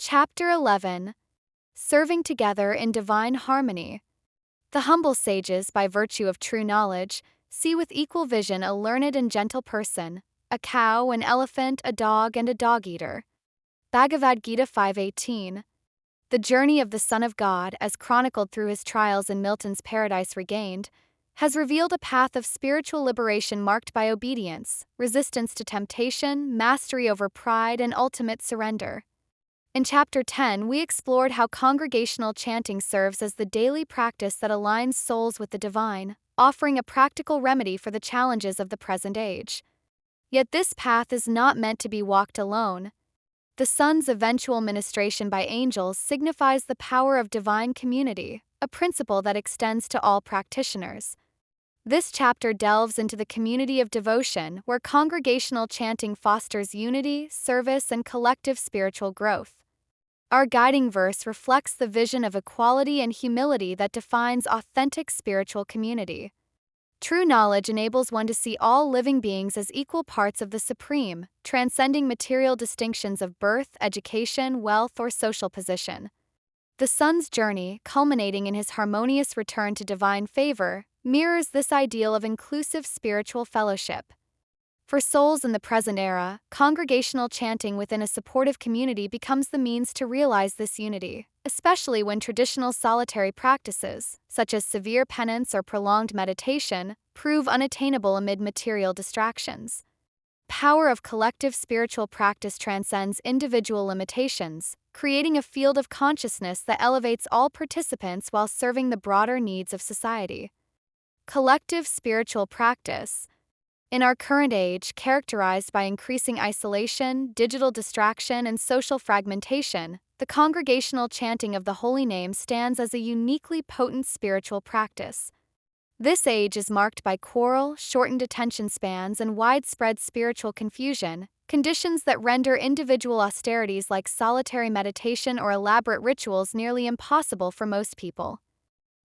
Chapter 11. Serving Together in Divine Harmony. The humble sages, by virtue of true knowledge, see with equal vision a learned and gentle person, a cow, an elephant, a dog, and a dog-eater. Bhagavad Gita 5:18. The journey of the Son of God, as chronicled through his trials in Milton's Paradise Regained, has revealed a path of spiritual liberation marked by obedience, resistance to temptation, mastery over pride, and ultimate surrender. In Chapter 10, we explored how congregational chanting serves as the daily practice that aligns souls with the divine, offering a practical remedy for the challenges of the present age. Yet this path is not meant to be walked alone. The Son's eventual ministration by angels signifies the power of divine community, a principle that extends to all practitioners. This chapter delves into the community of devotion, where congregational chanting fosters unity, service, and collective spiritual growth. Our guiding verse reflects the vision of equality and humility that defines authentic spiritual community. True knowledge enables one to see all living beings as equal parts of the Supreme, transcending material distinctions of birth, education, wealth, or social position. The Son's journey, culminating in his harmonious return to divine favor, mirrors this ideal of inclusive spiritual fellowship. For souls in the present era, congregational chanting within a supportive community becomes the means to realize this unity, especially when traditional solitary practices, such as severe penance or prolonged meditation, prove unattainable amid material distractions. The power of collective spiritual practice transcends individual limitations, creating a field of consciousness that elevates all participants while serving the broader needs of society. Collective spiritual practice. In our current age, characterized by increasing isolation, digital distraction, and social fragmentation, the congregational chanting of the holy name stands as a uniquely potent spiritual practice. This age is marked by quarrel, shortened attention spans, and widespread spiritual confusion, conditions that render individual austerities like solitary meditation or elaborate rituals nearly impossible for most people.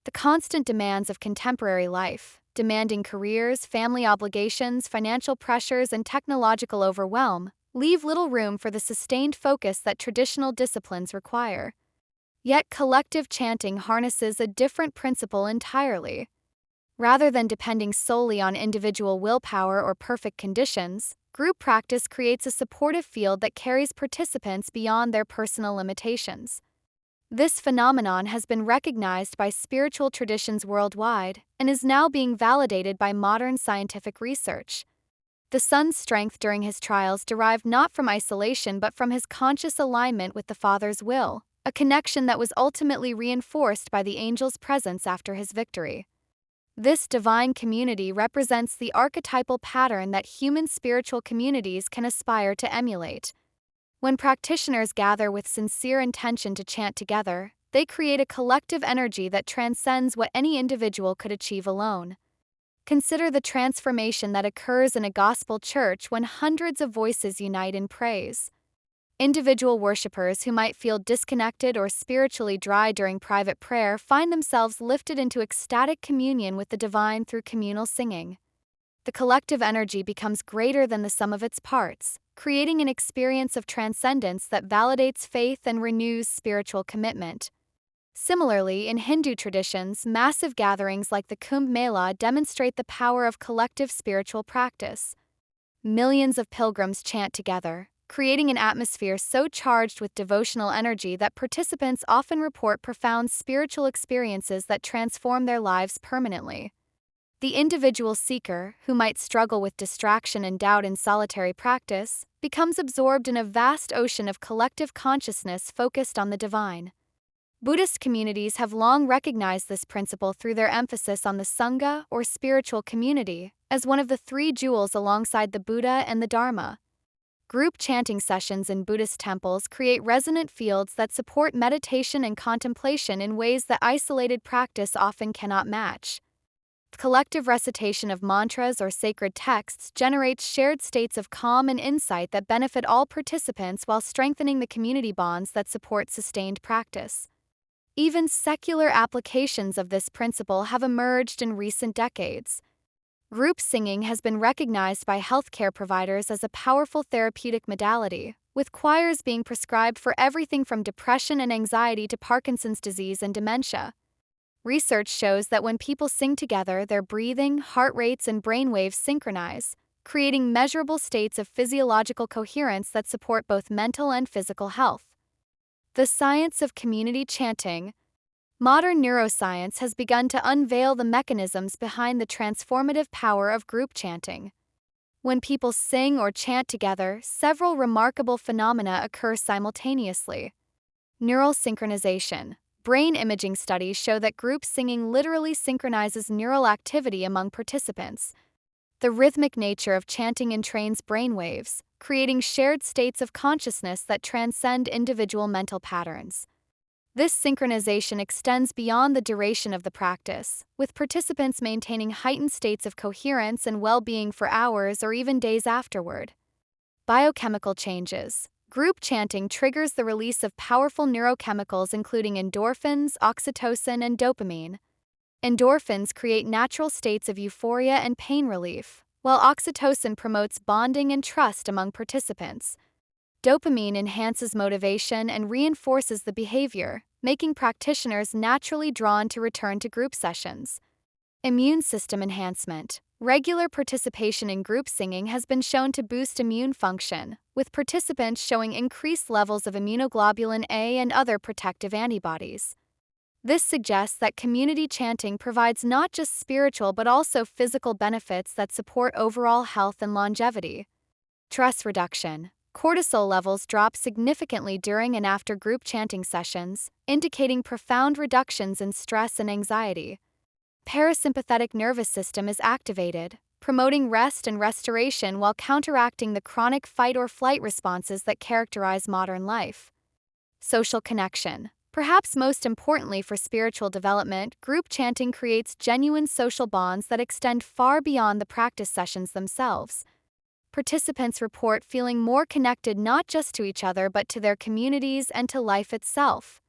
The constant demands of contemporary life, demanding careers, family obligations, financial pressures, and technological overwhelm, leave little room for the sustained focus that traditional disciplines require. Yet collective chanting harnesses a different principle entirely. Rather than depending solely on individual willpower or perfect conditions, group practice creates a supportive field that carries participants beyond their personal limitations. This phenomenon has been recognized by spiritual traditions worldwide and is now being validated by modern scientific research. The Son's strength during his trials derived not from isolation but from his conscious alignment with the Father's will, a connection that was ultimately reinforced by the angel's presence after his victory. This divine community represents the archetypal pattern that human spiritual communities can aspire to emulate. When practitioners gather with sincere intention to chant together, they create a collective energy that transcends what any individual could achieve alone. Consider the transformation that occurs in a gospel church when hundreds of voices unite in praise. Individual worshipers who might feel disconnected or spiritually dry during private prayer find themselves lifted into ecstatic communion with the divine through communal singing. The collective energy becomes greater than the sum of its parts, creating an experience of transcendence that validates faith and renews spiritual commitment. Similarly, in Hindu traditions, massive gatherings like the Kumbh Mela demonstrate the power of collective spiritual practice. Millions of pilgrims chant together, creating an atmosphere so charged with devotional energy that participants often report profound spiritual experiences that transform their lives permanently. The individual seeker, who might struggle with distraction and doubt in solitary practice, becomes absorbed in a vast ocean of collective consciousness focused on the divine. Buddhist communities have long recognized this principle through their emphasis on the Sangha, or spiritual community, as one of the three jewels alongside the Buddha and the Dharma. Group chanting sessions in Buddhist temples create resonant fields that support meditation and contemplation in ways that isolated practice often cannot match. Collective recitation of mantras or sacred texts generates shared states of calm and insight that benefit all participants while strengthening the community bonds that support sustained practice. Even secular applications of this principle have emerged in recent decades. Group singing has been recognized by healthcare providers as a powerful therapeutic modality, with choirs being prescribed for everything from depression and anxiety to Parkinson's disease and dementia. Research shows that when people sing together, their breathing, heart rates, and brainwaves synchronize, creating measurable states of physiological coherence that support both mental and physical health. The science of community chanting. Modern neuroscience has begun to unveil the mechanisms behind the transformative power of group chanting. When people sing or chant together, several remarkable phenomena occur simultaneously. Neural synchronization. Brain imaging studies show that group singing literally synchronizes neural activity among participants. The rhythmic nature of chanting entrains brainwaves, creating shared states of consciousness that transcend individual mental patterns. This synchronization extends beyond the duration of the practice, with participants maintaining heightened states of coherence and well-being for hours or even days afterward. Biochemical changes. Group chanting triggers the release of powerful neurochemicals including endorphins, oxytocin, and dopamine. Endorphins create natural states of euphoria and pain relief, while oxytocin promotes bonding and trust among participants. Dopamine enhances motivation and reinforces the behavior, making practitioners naturally drawn to return to group sessions. Immune system enhancement. Regular participation in group singing has been shown to boost immune function, with participants showing increased levels of immunoglobulin A and other protective antibodies. This suggests that community chanting provides not just spiritual but also physical benefits that support overall health and longevity. Stress reduction. Cortisol levels drop significantly during and after group chanting sessions, indicating profound reductions in stress and anxiety. Parasympathetic nervous system is activated, promoting rest and restoration while counteracting the chronic fight-or-flight responses that characterize modern life. Social connection. Perhaps most importantly for spiritual development, group chanting creates genuine social bonds that extend far beyond the practice sessions themselves. Participants report feeling more connected not just to each other but to their communities and to life itself.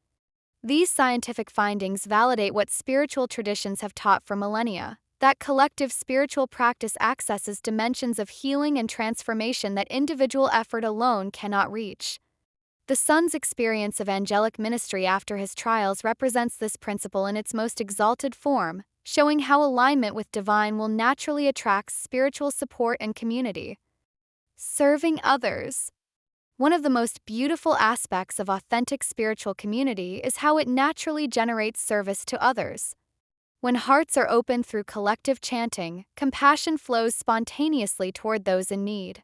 These scientific findings validate what spiritual traditions have taught for millennia, that collective spiritual practice accesses dimensions of healing and transformation that individual effort alone cannot reach. The Son's experience of angelic ministry after his trials represents this principle in its most exalted form, showing how alignment with divine will naturally attract spiritual support and community. Serving others. One of the most beautiful aspects of authentic spiritual community is how it naturally generates service to others. When hearts are open through collective chanting, compassion flows spontaneously toward those in need.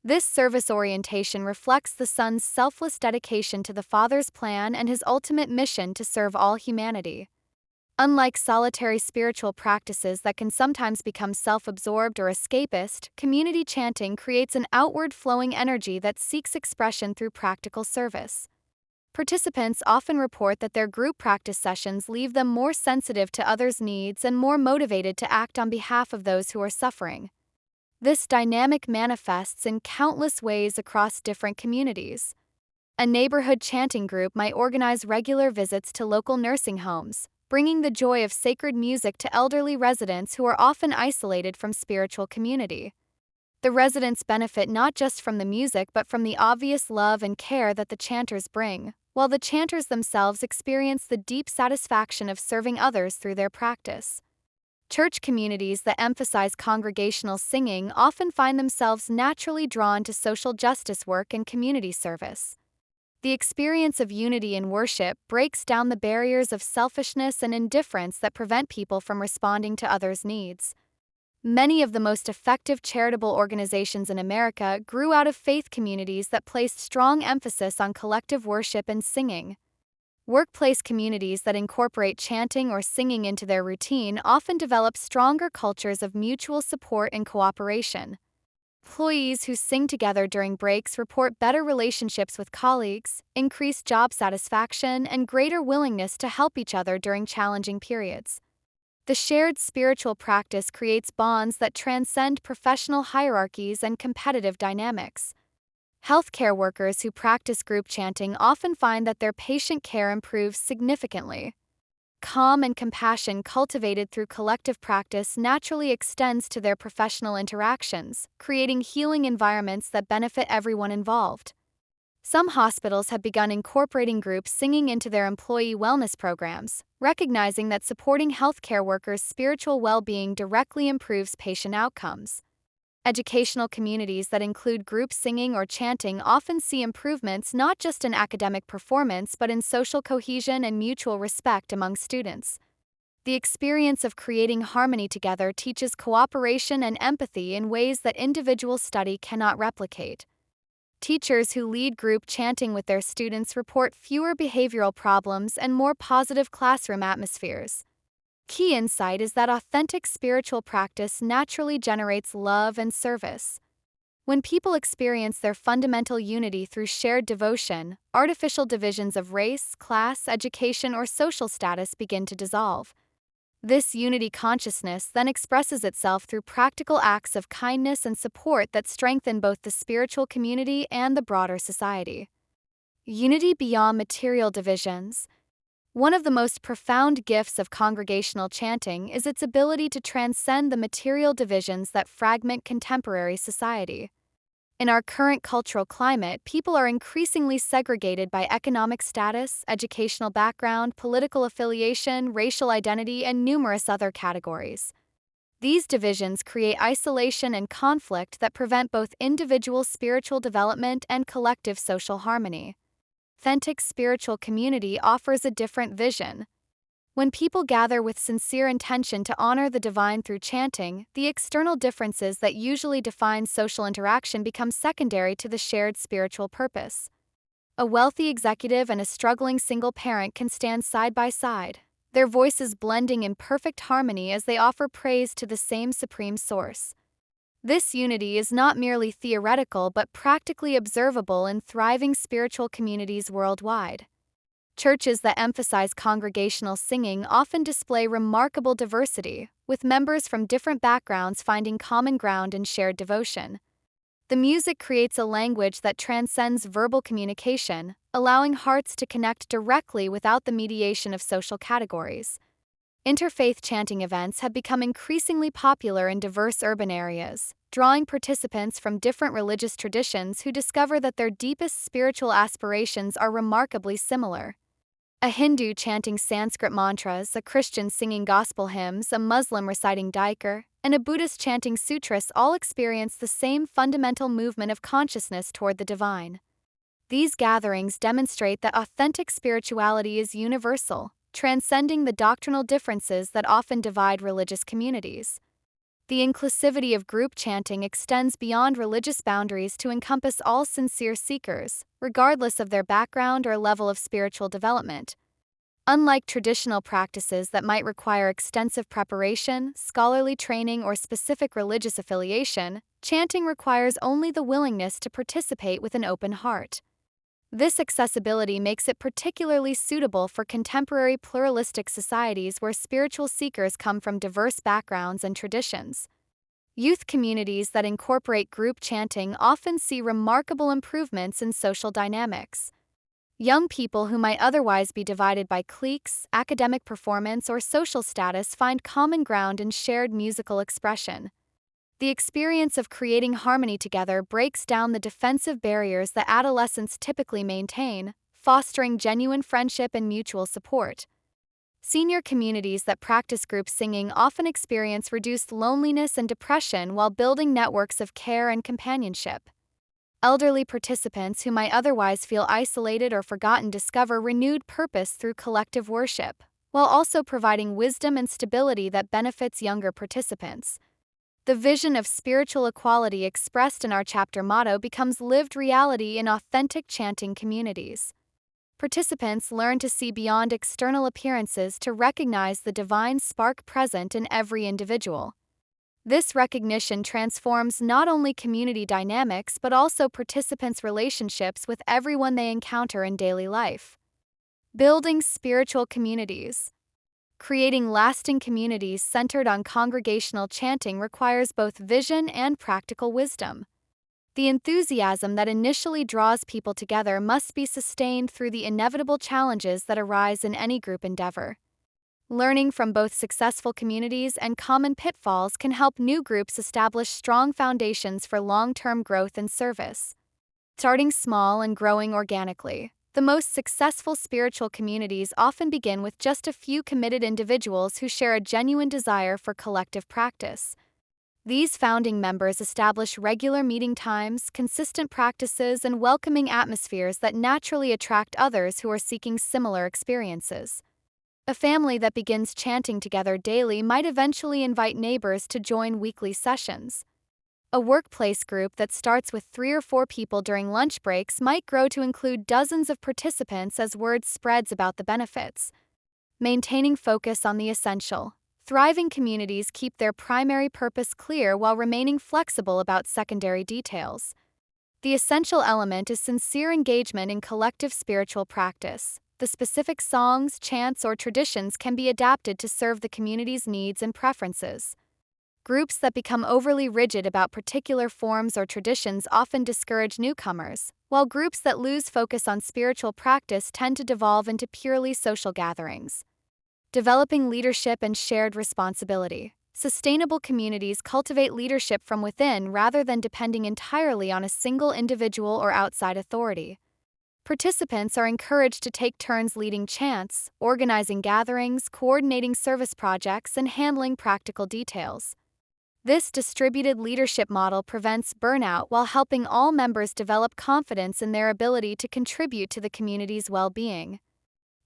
This service orientation reflects the Son's selfless dedication to the Father's plan and his ultimate mission to serve all humanity. Unlike solitary spiritual practices that can sometimes become self-absorbed or escapist, community chanting creates an outward-flowing energy that seeks expression through practical service. Participants often report that their group practice sessions leave them more sensitive to others' needs and more motivated to act on behalf of those who are suffering. This dynamic manifests in countless ways across different communities. A neighborhood chanting group might organize regular visits to local nursing homes, bringing the joy of sacred music to elderly residents who are often isolated from spiritual community. The residents benefit not just from the music but from the obvious love and care that the chanters bring, while the chanters themselves experience the deep satisfaction of serving others through their practice. Church communities that emphasize congregational singing often find themselves naturally drawn to social justice work and community service. The experience of unity in worship breaks down the barriers of selfishness and indifference that prevent people from responding to others' needs. Many of the most effective charitable organizations in America grew out of faith communities that placed strong emphasis on collective worship and singing. Workplace communities that incorporate chanting or singing into their routine often develop stronger cultures of mutual support and cooperation. Employees who sing together during breaks report better relationships with colleagues, increased job satisfaction, and greater willingness to help each other during challenging periods. The shared spiritual practice creates bonds that transcend professional hierarchies and competitive dynamics. Healthcare workers who practice group chanting often find that their patient care improves significantly. Calm and compassion cultivated through collective practice naturally extends to their professional interactions, creating healing environments that benefit everyone involved. Some hospitals have begun incorporating group singing into their employee wellness programs, recognizing that supporting healthcare workers' spiritual well-being directly improves patient outcomes. Educational communities that include group singing or chanting often see improvements not just in academic performance but in social cohesion and mutual respect among students. The experience of creating harmony together teaches cooperation and empathy in ways that individual study cannot replicate. Teachers who lead group chanting with their students report fewer behavioral problems and more positive classroom atmospheres. Key insight is that authentic spiritual practice naturally generates love and service. When people experience their fundamental unity through shared devotion, artificial divisions of race, class, education, or social status begin to dissolve. This unity consciousness then expresses itself through practical acts of kindness and support that strengthen both the spiritual community and the broader society. Unity beyond material divisions. One of the most profound gifts of congregational chanting is its ability to transcend the material divisions that fragment contemporary society. In our current cultural climate, people are increasingly segregated by economic status, educational background, political affiliation, racial identity, and numerous other categories. These divisions create isolation and conflict that prevent both individual spiritual development and collective social harmony. Authentic spiritual community offers a different vision. When people gather with sincere intention to honor the divine through chanting, the external differences that usually define social interaction become secondary to the shared spiritual purpose. A wealthy executive and a struggling single parent can stand side by side, their voices blending in perfect harmony as they offer praise to the same supreme source. This unity is not merely theoretical but practically observable in thriving spiritual communities worldwide. Churches that emphasize congregational singing often display remarkable diversity, with members from different backgrounds finding common ground in shared devotion. The music creates a language that transcends verbal communication, allowing hearts to connect directly without the mediation of social categories. Interfaith chanting events have become increasingly popular in diverse urban areas, drawing participants from different religious traditions who discover that their deepest spiritual aspirations are remarkably similar. A Hindu chanting Sanskrit mantras, a Christian singing gospel hymns, a Muslim reciting Daikar, and a Buddhist chanting sutras all experience the same fundamental movement of consciousness toward the divine. These gatherings demonstrate that authentic spirituality is universal, transcending the doctrinal differences that often divide religious communities. The inclusivity of group chanting extends beyond religious boundaries to encompass all sincere seekers, regardless of their background or level of spiritual development. Unlike traditional practices that might require extensive preparation, scholarly training, or specific religious affiliation, chanting requires only the willingness to participate with an open heart. This accessibility makes it particularly suitable for contemporary pluralistic societies where spiritual seekers come from diverse backgrounds and traditions. Youth communities that incorporate group chanting often see remarkable improvements in social dynamics. Young people who might otherwise be divided by cliques, academic performance, or social status find common ground in shared musical expression. The experience of creating harmony together breaks down the defensive barriers that adolescents typically maintain, fostering genuine friendship and mutual support. Senior communities that practice group singing often experience reduced loneliness and depression while building networks of care and companionship. Elderly participants who might otherwise feel isolated or forgotten discover renewed purpose through collective worship, while also providing wisdom and stability that benefits younger participants. The vision of spiritual equality expressed in our chapter motto becomes lived reality in authentic chanting communities. Participants learn to see beyond external appearances to recognize the divine spark present in every individual. This recognition transforms not only community dynamics but also participants' relationships with everyone they encounter in daily life. Building spiritual communities. Creating lasting communities centered on congregational chanting requires both vision and practical wisdom. The enthusiasm that initially draws people together must be sustained through the inevitable challenges that arise in any group endeavor. Learning from both successful communities and common pitfalls can help new groups establish strong foundations for long-term growth and service. Starting small and growing organically. The most successful spiritual communities often begin with just a few committed individuals who share a genuine desire for collective practice. These founding members establish regular meeting times, consistent practices, and welcoming atmospheres that naturally attract others who are seeking similar experiences. A family that begins chanting together daily might eventually invite neighbors to join weekly sessions. A workplace group that starts with 3 or 4 people during lunch breaks might grow to include dozens of participants as word spreads about the benefits. Maintaining focus on the essential. Thriving communities keep their primary purpose clear while remaining flexible about secondary details. The essential element is sincere engagement in collective spiritual practice. The specific songs, chants, or traditions can be adapted to serve the community's needs and preferences. Groups that become overly rigid about particular forms or traditions often discourage newcomers, while groups that lose focus on spiritual practice tend to devolve into purely social gatherings. Developing leadership and shared responsibility. Sustainable communities cultivate leadership from within rather than depending entirely on a single individual or outside authority. Participants are encouraged to take turns leading chants, organizing gatherings, coordinating service projects, and handling practical details. This distributed leadership model prevents burnout while helping all members develop confidence in their ability to contribute to the community's well-being.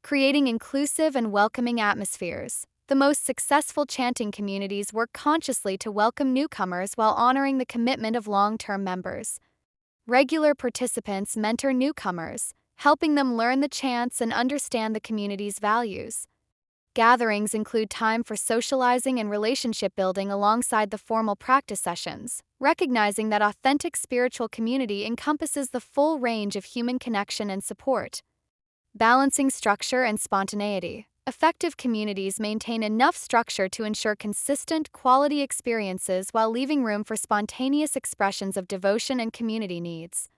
Creating inclusive and welcoming atmospheres. The most successful chanting communities work consciously to welcome newcomers while honoring the commitment of long-term members. Regular participants mentor newcomers, helping them learn the chants and understand the community's values. Gatherings include time for socializing and relationship building alongside the formal practice sessions, recognizing that authentic spiritual community encompasses the full range of human connection and support. Balancing structure and spontaneity. Effective communities maintain enough structure to ensure consistent, quality experiences while leaving room for spontaneous expressions of devotion and community needs.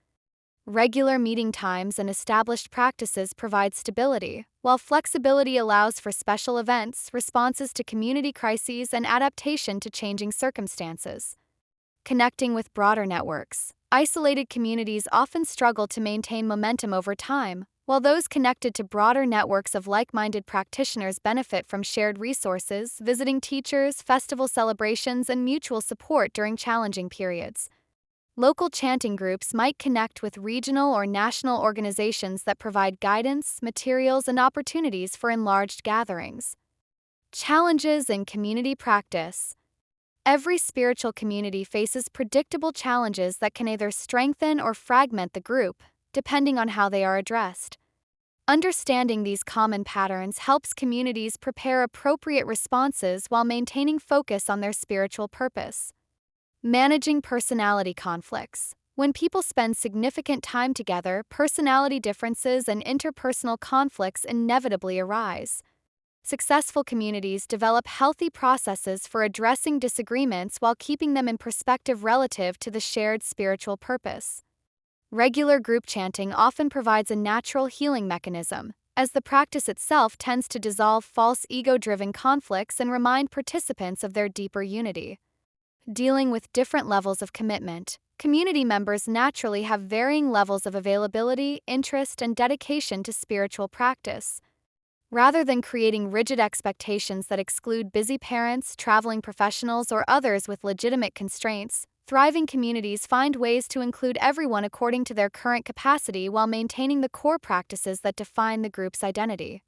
Regular meeting times and established practices provide stability, while flexibility allows for special events, responses to community crises, and adaptation to changing circumstances. Connecting with broader networks. Isolated communities often struggle to maintain momentum over time, while those connected to broader networks of like-minded practitioners benefit from shared resources, visiting teachers, festival celebrations, and mutual support during challenging periods. Local chanting groups might connect with regional or national organizations that provide guidance, materials, and opportunities for enlarged gatherings. Challenges in community practice. Every spiritual community faces predictable challenges that can either strengthen or fragment the group, depending on how they are addressed. Understanding these common patterns helps communities prepare appropriate responses while maintaining focus on their spiritual purpose. Managing personality conflicts. When people spend significant time together, personality differences and interpersonal conflicts inevitably arise. Successful communities develop healthy processes for addressing disagreements while keeping them in perspective relative to the shared spiritual purpose. Regular group chanting often provides a natural healing mechanism, as the practice itself tends to dissolve false ego-driven conflicts and remind participants of their deeper unity. Dealing with different levels of commitment. Community members naturally have varying levels of availability, interest, and dedication to spiritual practice. Rather than creating rigid expectations that exclude busy parents, traveling professionals, or others with legitimate constraints, thriving communities find ways to include everyone according to their current capacity while maintaining the core practices that define the group's identity.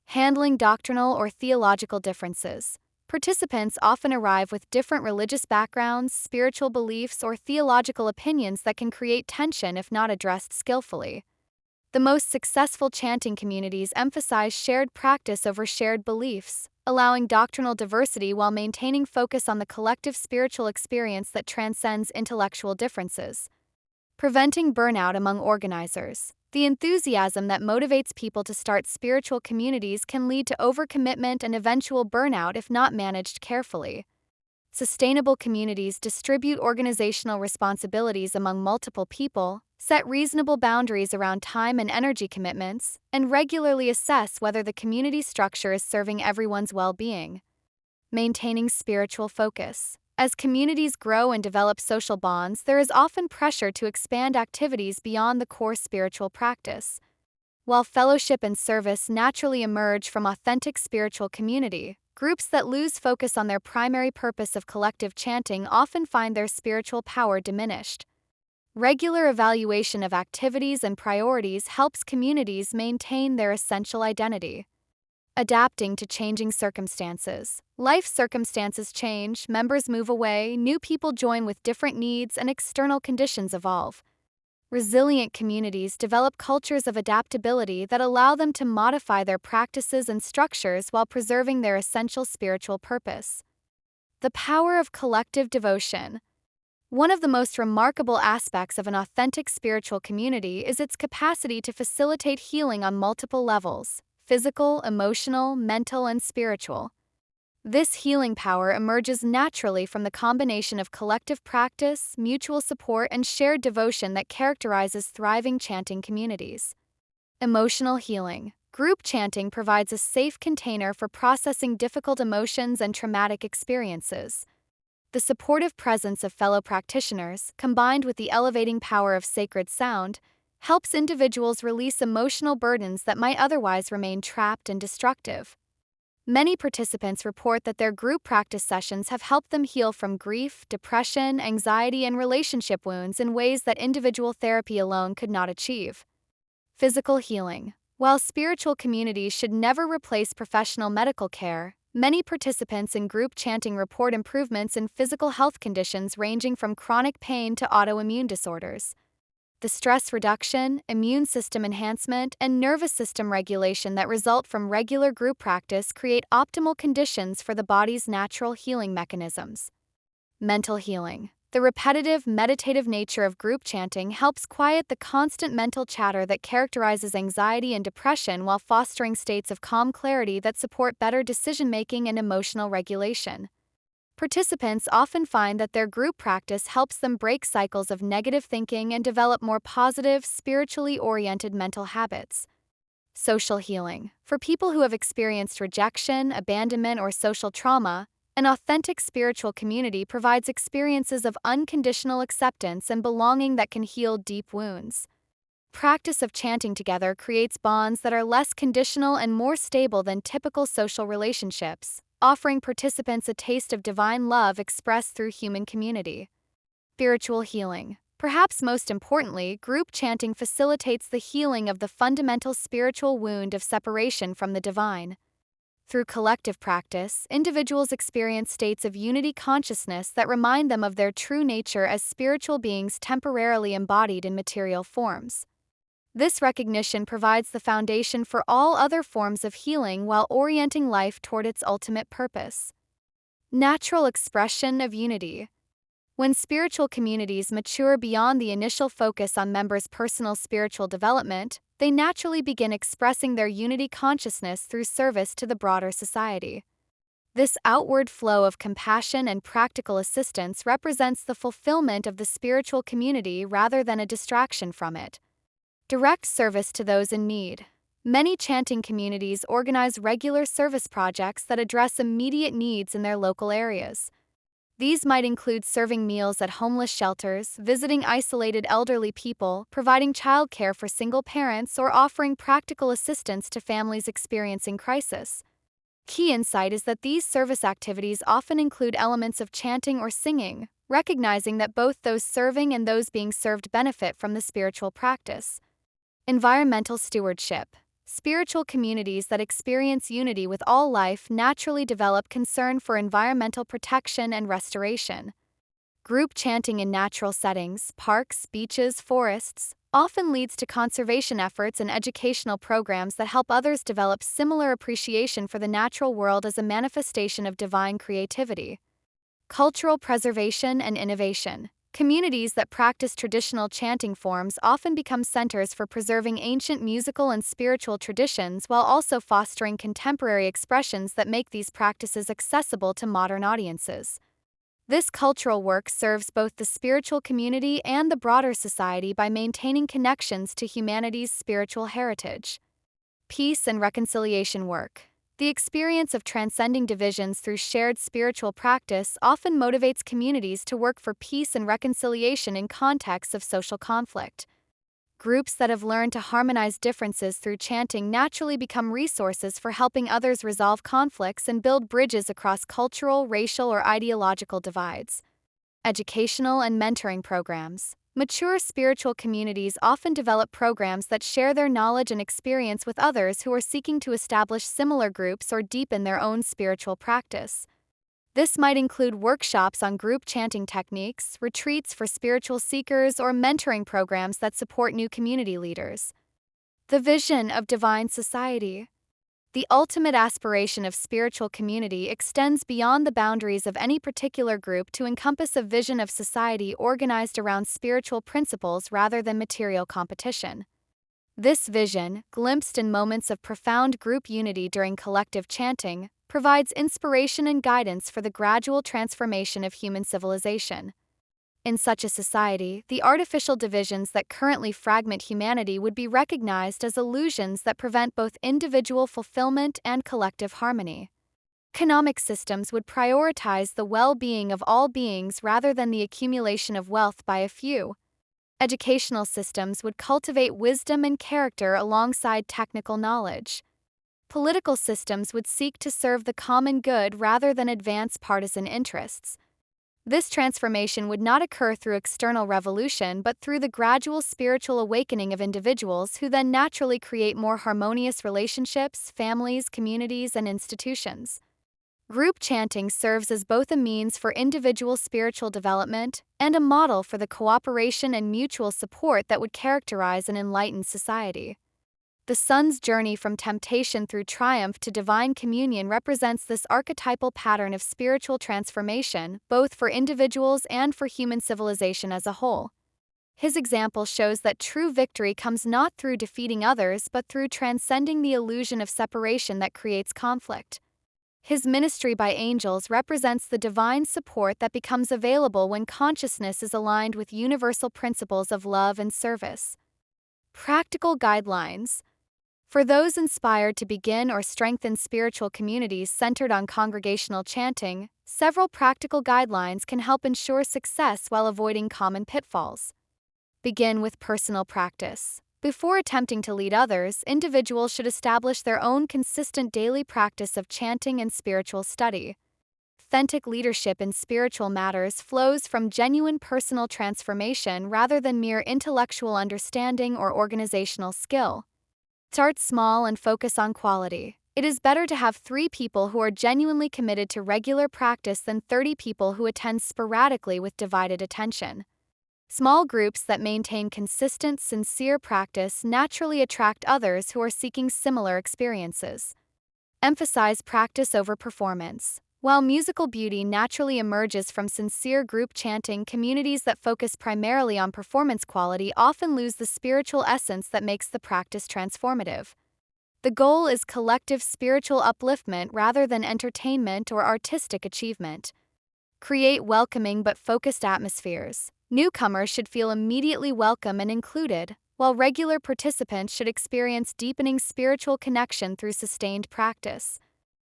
Handling doctrinal or theological differences. Participants often arrive with different religious backgrounds, spiritual beliefs, or theological opinions that can create tension if not addressed skillfully. The most successful chanting communities emphasize shared practice over shared beliefs, allowing doctrinal diversity while maintaining focus on the collective spiritual experience that transcends intellectual differences. Preventing burnout among organizers. The enthusiasm that motivates people to start spiritual communities can lead to overcommitment and eventual burnout if not managed carefully. Sustainable communities distribute organizational responsibilities among multiple people, set reasonable boundaries around time and energy commitments, and regularly assess whether the community structure is serving everyone's well-being. Maintaining spiritual focus. As communities grow and develop social bonds, there is often pressure to expand activities beyond the core spiritual practice. While fellowship and service naturally emerge from authentic spiritual community, groups that lose focus on their primary purpose of collective chanting often find their spiritual power diminished. Regular evaluation of activities and priorities helps communities maintain their essential identity. Adapting to changing circumstances. Life circumstances change, members move away, new people join with different needs, and external conditions evolve. Resilient communities develop cultures of adaptability that allow them to modify their practices and structures while preserving their essential spiritual purpose. The power of collective devotion. One of the most remarkable aspects of an authentic spiritual community is its capacity to facilitate healing on multiple levels: physical, emotional, mental, and spiritual. This healing power emerges naturally from the combination of collective practice, mutual support, and shared devotion that characterizes thriving chanting communities. Emotional healing. Group chanting provides a safe container for processing difficult emotions and traumatic experiences. The supportive presence of fellow practitioners, combined with the elevating power of sacred sound, helps individuals release emotional burdens that might otherwise remain trapped and destructive. Many participants report that their group practice sessions have helped them heal from grief, depression, anxiety, and relationship wounds in ways that individual therapy alone could not achieve. Physical healing. While spiritual communities should never replace professional medical care, many participants in group chanting report improvements in physical health conditions ranging from chronic pain to autoimmune disorders. The stress reduction, immune system enhancement, and nervous system regulation that result from regular group practice create optimal conditions for the body's natural healing mechanisms. Mental healing. The repetitive, meditative nature of group chanting helps quiet the constant mental chatter that characterizes anxiety and depression while fostering states of calm clarity that support better decision-making and emotional regulation. Participants often find that their group practice helps them break cycles of negative thinking and develop more positive, spiritually oriented mental habits. Social healing. For people who have experienced rejection, abandonment, or social trauma, an authentic spiritual community provides experiences of unconditional acceptance and belonging that can heal deep wounds. Practice of chanting together creates bonds that are less conditional and more stable than typical social relationships, offering participants a taste of divine love expressed through human community. Spiritual healing. Perhaps most importantly, group chanting facilitates the healing of the fundamental spiritual wound of separation from the divine. Through collective practice, individuals experience states of unity consciousness that remind them of their true nature as spiritual beings temporarily embodied in material forms. This recognition provides the foundation for all other forms of healing while orienting life toward its ultimate purpose. Natural expression of unity. When spiritual communities mature beyond the initial focus on members' personal spiritual development, they naturally begin expressing their unity consciousness through service to the broader society. This outward flow of compassion and practical assistance represents the fulfillment of the spiritual community rather than a distraction from it. Direct service to those in need. Many chanting communities organize regular service projects that address immediate needs in their local areas. These might include serving meals at homeless shelters, visiting isolated elderly people, providing childcare for single parents, or offering practical assistance to families experiencing crisis. Key insight is that these service activities often include elements of chanting or singing, recognizing that both those serving and those being served benefit from the spiritual practice. Environmental stewardship. Spiritual communities that experience unity with all life naturally develop concern for environmental protection and restoration. Group chanting in natural settings, parks, beaches, forests, often leads to conservation efforts and educational programs that help others develop similar appreciation for the natural world as a manifestation of divine creativity. Cultural preservation and innovation. Communities that practice traditional chanting forms often become centers for preserving ancient musical and spiritual traditions while also fostering contemporary expressions that make these practices accessible to modern audiences. This cultural work serves both the spiritual community and the broader society by maintaining connections to humanity's spiritual heritage. Peace and reconciliation work. The experience of transcending divisions through shared spiritual practice often motivates communities to work for peace and reconciliation in contexts of social conflict. Groups that have learned to harmonize differences through chanting naturally become resources for helping others resolve conflicts and build bridges across cultural, racial, or ideological divides. Educational and mentoring programs. Mature spiritual communities often develop programs that share their knowledge and experience with others who are seeking to establish similar groups or deepen their own spiritual practice. This might include workshops on group chanting techniques, retreats for spiritual seekers, or mentoring programs that support new community leaders. The vision of divine society. The ultimate aspiration of spiritual community extends beyond the boundaries of any particular group to encompass a vision of society organized around spiritual principles rather than material competition. This vision, glimpsed in moments of profound group unity during collective chanting, provides inspiration and guidance for the gradual transformation of human civilization. In such a society, the artificial divisions that currently fragment humanity would be recognized as illusions that prevent both individual fulfillment and collective harmony. Economic systems would prioritize the well-being of all beings rather than the accumulation of wealth by a few. Educational systems would cultivate wisdom and character alongside technical knowledge. Political systems would seek to serve the common good rather than advance partisan interests. This transformation would not occur through external revolution but through the gradual spiritual awakening of individuals who then naturally create more harmonious relationships, families, communities, and institutions. Group chanting serves as both a means for individual spiritual development and a model for the cooperation and mutual support that would characterize an enlightened society. The sun's journey from temptation through triumph to divine communion represents this archetypal pattern of spiritual transformation, both for individuals and for human civilization as a whole. His example shows that true victory comes not through defeating others but through transcending the illusion of separation that creates conflict. His ministry by angels represents the divine support that becomes available when consciousness is aligned with universal principles of love and service. Practical guidelines. For those inspired to begin or strengthen spiritual communities centered on congregational chanting, several practical guidelines can help ensure success while avoiding common pitfalls. Begin with personal practice. Before attempting to lead others, individuals should establish their own consistent daily practice of chanting and spiritual study. Authentic leadership in spiritual matters flows from genuine personal transformation rather than mere intellectual understanding or organizational skill. Start small and focus on quality. It is better to have 3 people who are genuinely committed to regular practice than 30 people who attend sporadically with divided attention. Small groups that maintain consistent, sincere practice naturally attract others who are seeking similar experiences. Emphasize practice over performance. While musical beauty naturally emerges from sincere group chanting, communities that focus primarily on performance quality often lose the spiritual essence that makes the practice transformative. The goal is collective spiritual upliftment rather than entertainment or artistic achievement. Create welcoming but focused atmospheres. Newcomers should feel immediately welcome and included, while regular participants should experience deepening spiritual connection through sustained practice.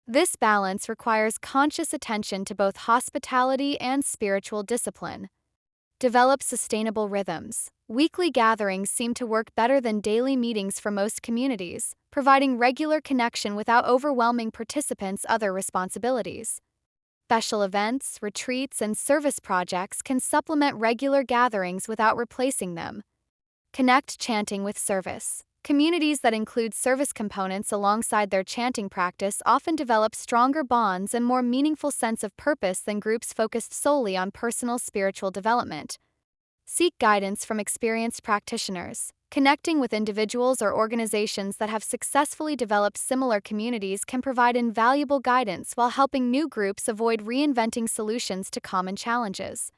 This balance requires conscious attention to both hospitality and spiritual discipline. Develop sustainable rhythms. Weekly gatherings seem to work better than daily meetings for most communities, providing regular connection without overwhelming participants' other responsibilities. Special events, retreats, and service projects can supplement regular gatherings without replacing them. Connect chanting with service. Communities that include service components alongside their chanting practice often develop stronger bonds and more meaningful sense of purpose than groups focused solely on personal spiritual development. Seek guidance from experienced practitioners. Connecting with individuals or organizations that have successfully developed similar communities can provide invaluable guidance while helping new groups avoid reinventing solutions to common challenges.